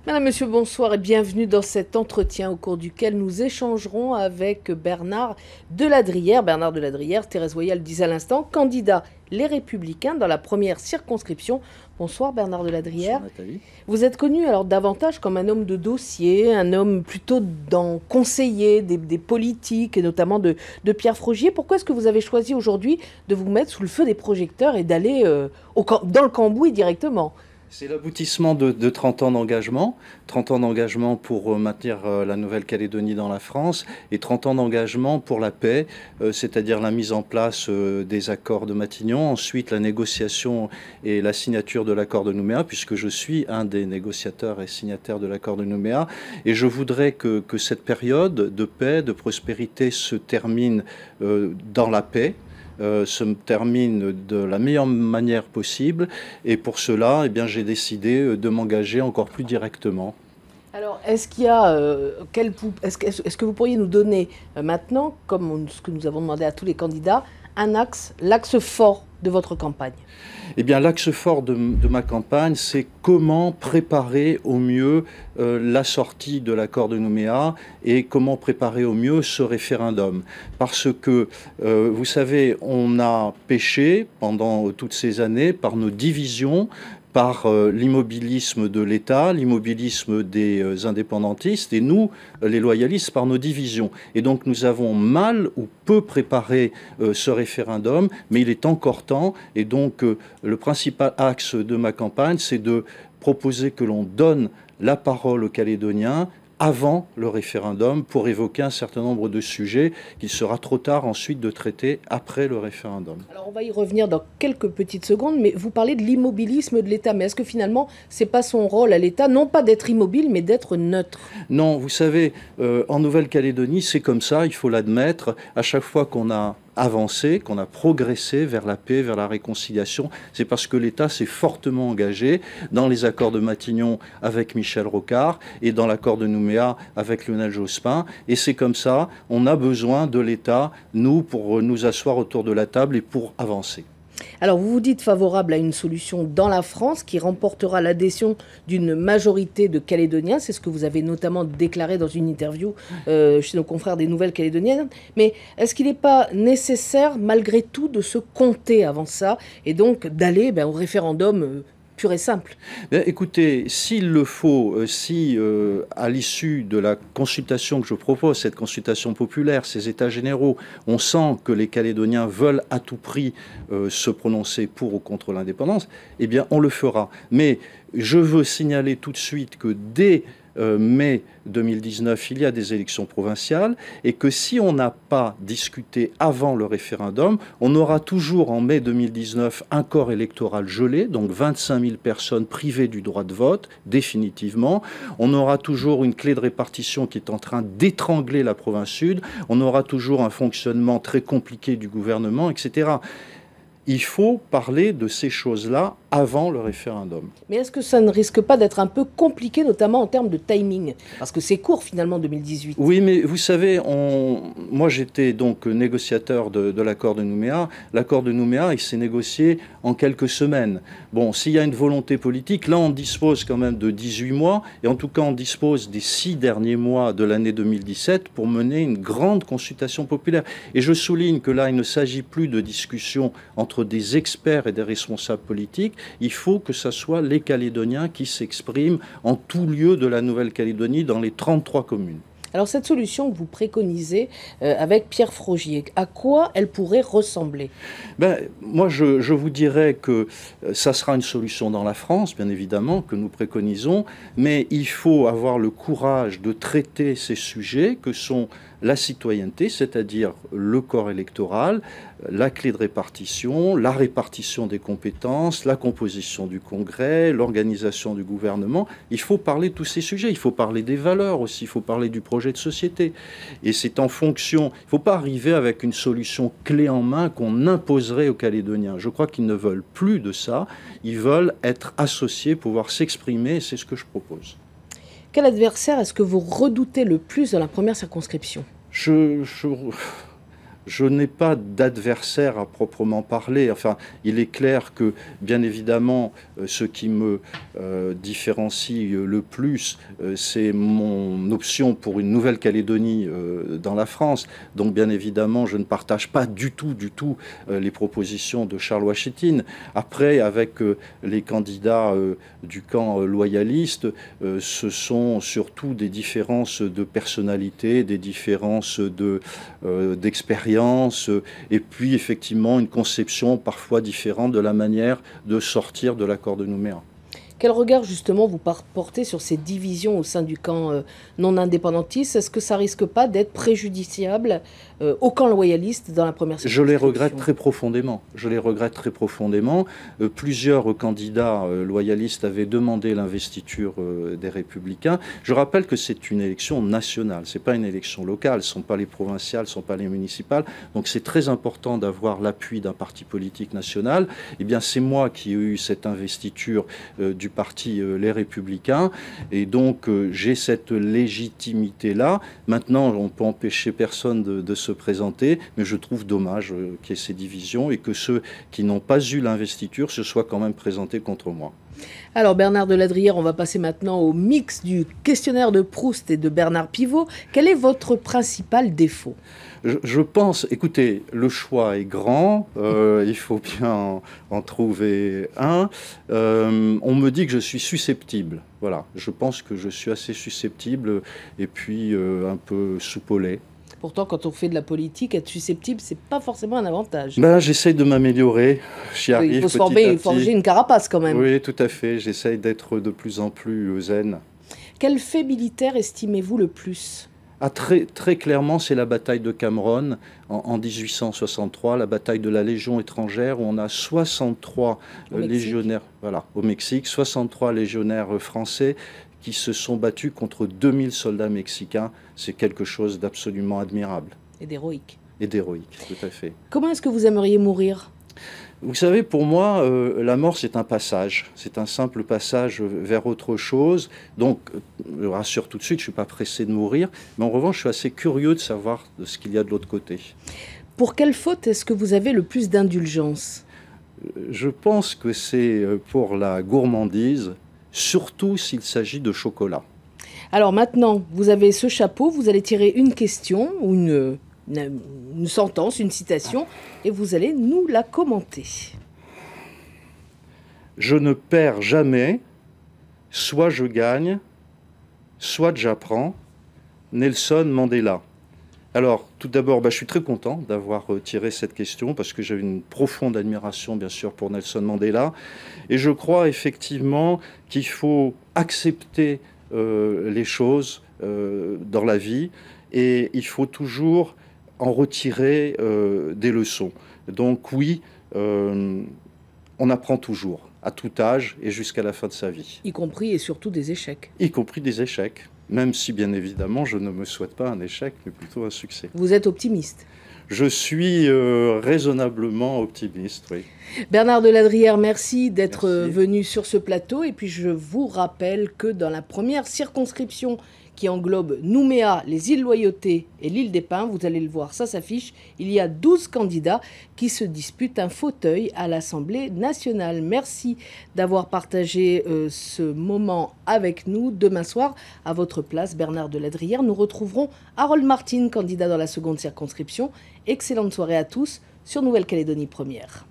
Madame, Monsieur, bonsoir et bienvenue dans cet entretien au cours duquel nous échangerons avec Bernard Deladrière. Bernard Deladrière, Thérèse Royal disait à l'instant, candidat Les Républicains dans la première circonscription. Bonsoir Bernard Deladrière. Bonsoir Nathalie. Vous êtes connu alors davantage comme un homme de dossier, un homme plutôt dans conseiller des politiques et notamment de Pierre Frogier. Pourquoi est-ce que vous avez choisi aujourd'hui de vous mettre sous le feu des projecteurs et d'aller dans le cambouis directement ? C'est l'aboutissement de 30 ans d'engagement. 30 ans d'engagement pour maintenir la Nouvelle-Calédonie dans la France et 30 ans d'engagement pour la paix, c'est-à-dire la mise en place des accords de Matignon, ensuite la négociation et la signature de l'accord de Nouméa, puisque je suis un des négociateurs et signataires de l'accord de Nouméa. Et je voudrais que cette période de paix, de prospérité se termine dans la paix. Se termine de la meilleure manière possible et pour cela, eh bien, j'ai décidé de m'engager encore plus directement. Alors, est-ce qu'il y a, est-ce que vous pourriez nous donner maintenant, comme ce que nous avons demandé à tous les candidats, l'axe fort de votre campagne? Eh bien, l'axe fort de ma campagne, c'est comment préparer au mieux la sortie de l'accord de Nouméa et comment préparer au mieux ce référendum. Parce que, vous savez, on a péché pendant toutes ces années par nos divisions, par l'immobilisme de l'État, l'immobilisme des indépendantistes et nous, les loyalistes, par nos divisions. Et donc nous avons mal ou peu préparé ce référendum, mais il est encore temps. Et donc le principal axe de ma campagne, c'est de proposer que l'on donne la parole aux Calédoniens avant le référendum pour évoquer un certain nombre de sujets qu'il sera trop tard ensuite de traiter après le référendum. Alors on va y revenir dans quelques petites secondes, mais vous parlez de l'immobilisme de l'État. Mais est-ce que finalement, c'est pas son rôle à l'État, non pas d'être immobile, mais d'être neutre? Non, vous savez, en Nouvelle-Calédonie, c'est comme ça, il faut l'admettre. À chaque fois qu'on a avancé, qu'on a progressé vers la paix, vers la réconciliation, c'est parce que l'État s'est fortement engagé dans les accords de Matignon avec Michel Rocard et dans l'accord de Nouméa avec Lionel Jospin. Et c'est comme ça, on a besoin de l'État, nous, pour nous asseoir autour de la table et pour avancer. Alors vous vous dites favorable à une solution dans la France qui remportera l'adhésion d'une majorité de Calédoniens. C'est ce que vous avez notamment déclaré dans une interview chez nos confrères des Nouvelles Calédoniennes. Mais est-ce qu'il n'est pas nécessaire malgré tout de se compter avant ça et donc d'aller au référendum pur et simple? Écoutez, s'il le faut, si à l'issue de la consultation que je propose, cette consultation populaire, ces états généraux, on sent que les Calédoniens veulent à tout prix se prononcer pour ou contre l'indépendance, eh bien on le fera. Mais je veux signaler tout de suite que dès mai 2019, il y a des élections provinciales et que si on n'a pas discuté avant le référendum, on aura toujours en mai 2019 un corps électoral gelé, donc 25 000 personnes privées du droit de vote, définitivement. On aura toujours une clé de répartition qui est en train d'étrangler la province sud. On aura toujours un fonctionnement très compliqué du gouvernement, etc. Il faut parler de ces choses-là avant le référendum. Mais est-ce que ça ne risque pas d'être un peu compliqué, notamment en termes de timing? Parce que c'est court finalement 2018. Oui, mais vous savez, moi j'étais donc négociateur de l'accord de Nouméa. L'accord de Nouméa, il s'est négocié en quelques semaines. Bon, s'il y a une volonté politique, là on dispose quand même de 18 mois, et en tout cas on dispose des 6 derniers mois de l'année 2017 pour mener une grande consultation populaire. Et je souligne que là, il ne s'agit plus de discussions entre des experts et des responsables politiques. Il faut que ce soit les Calédoniens qui s'expriment en tout lieu de la Nouvelle-Calédonie dans les 33 communes. Alors cette solution que vous préconisez avec Pierre Frogier, à quoi elle pourrait ressembler? Moi, je vous dirais que ça sera une solution dans la France, bien évidemment, que nous préconisons, mais il faut avoir le courage de traiter ces sujets que sont la citoyenneté, c'est-à-dire le corps électoral, la clé de répartition, la répartition des compétences, la composition du Congrès, l'organisation du gouvernement. Il faut parler de tous ces sujets, il faut parler des valeurs aussi, il faut parler du projet de société. Et c'est en fonction, il ne faut pas arriver avec une solution clé en main qu'on imposerait aux Calédoniens. Je crois qu'ils ne veulent plus de ça, ils veulent être associés, pouvoir s'exprimer, et c'est ce que je propose. Quel adversaire est-ce que vous redoutez le plus dans la première circonscription? Je n'ai pas d'adversaire à proprement parler. Enfin, il est clair que, bien évidemment, ce qui me différencie le plus, c'est mon option pour une Nouvelle-Calédonie dans la France. Donc, bien évidemment, je ne partage pas du tout les propositions de Charles Washington. Après, avec les candidats du camp loyaliste, ce sont surtout des différences de personnalité, des différences d'expérience, et puis effectivement une conception parfois différente de la manière de sortir de l'accord de Nouméa. Quel regard justement vous portez sur ces divisions au sein du camp non indépendantiste? Est-ce que ça risque pas d'être préjudiciable au camp loyaliste dans la première circonscription? Je les regrette très profondément. Je les regrette très profondément. Plusieurs candidats loyalistes avaient demandé l'investiture des Républicains. Je rappelle que c'est une élection nationale. C'est pas une élection locale. Ce ne sont pas les provinciales, ce ne sont pas les municipales. Donc c'est très important d'avoir l'appui d'un parti politique national. Eh bien, c'est moi qui ai eu cette investiture du parti Les Républicains, et donc j'ai cette légitimité-là. Maintenant, on ne peut empêcher personne de se présenter, mais je trouve dommage qu'il y ait ces divisions et que ceux qui n'ont pas eu l'investiture se soient quand même présentés contre moi. Alors Bernard de Ladrière, on va passer maintenant au mix du questionnaire de Proust et de Bernard Pivot. Quel est votre principal défaut? Je pense, écoutez, le choix est grand, il faut bien en trouver un. On me dit que je suis susceptible. Voilà, je pense que je suis assez susceptible et puis un peu soupolé. Pourtant, quand on fait de la politique, être susceptible, c'est pas forcément un avantage. Ben, j'essaye de m'améliorer, j'y arrive il faut se forger une carapace quand même. Oui, tout à fait, j'essaye d'être de plus en plus zen. Quel fait militaire estimez-vous le plus? Ah, très clairement, c'est la bataille de Cameron en 1863, la bataille de la Légion étrangère, où on a 63 légionnaires, voilà, au Mexique, 63 légionnaires français qui se sont battus contre 2000 soldats mexicains. C'est quelque chose d'absolument admirable. Et d'héroïque. Et d'héroïque, tout à fait. Comment est-ce que vous aimeriez mourir? Vous savez, pour moi, la mort, c'est un passage. C'est un simple passage vers autre chose. Donc, je rassure tout de suite, je ne suis pas pressé de mourir. Mais en revanche, je suis assez curieux de savoir de ce qu'il y a de l'autre côté. Pour quelle faute est-ce que vous avez le plus d'indulgence? Je pense que c'est pour la gourmandise, surtout s'il s'agit de chocolat. Alors maintenant, vous avez ce chapeau, vous allez tirer une question ou une sentence, une citation, et vous allez nous la commenter. Je ne perds jamais, soit je gagne, soit j'apprends. Nelson Mandela. Alors, tout d'abord, je suis très content d'avoir tiré cette question parce que j'ai une profonde admiration, bien sûr, pour Nelson Mandela. Et je crois effectivement qu'il faut accepter les choses dans la vie et il faut toujours en retirer des leçons. Donc oui, on apprend toujours, à tout âge et jusqu'à la fin de sa vie. Y compris et surtout des échecs. Y compris des échecs, même si bien évidemment je ne me souhaite pas un échec, mais plutôt un succès. Vous êtes optimiste? Je suis raisonnablement optimiste, oui. Bernard de Ladrière, merci d'être venu sur ce plateau. Et puis je vous rappelle que dans la première circonscription qui englobe Nouméa, les îles Loyauté et l'île des Pins, vous allez le voir, ça s'affiche, il y a 12 candidats qui se disputent un fauteuil à l'Assemblée nationale. Merci d'avoir partagé ce moment avec nous. Demain soir, à votre place, Bernard de Ladrière, nous retrouverons Harold Martin, candidat dans la seconde circonscription. Excellente soirée à tous sur Nouvelle-Calédonie Première.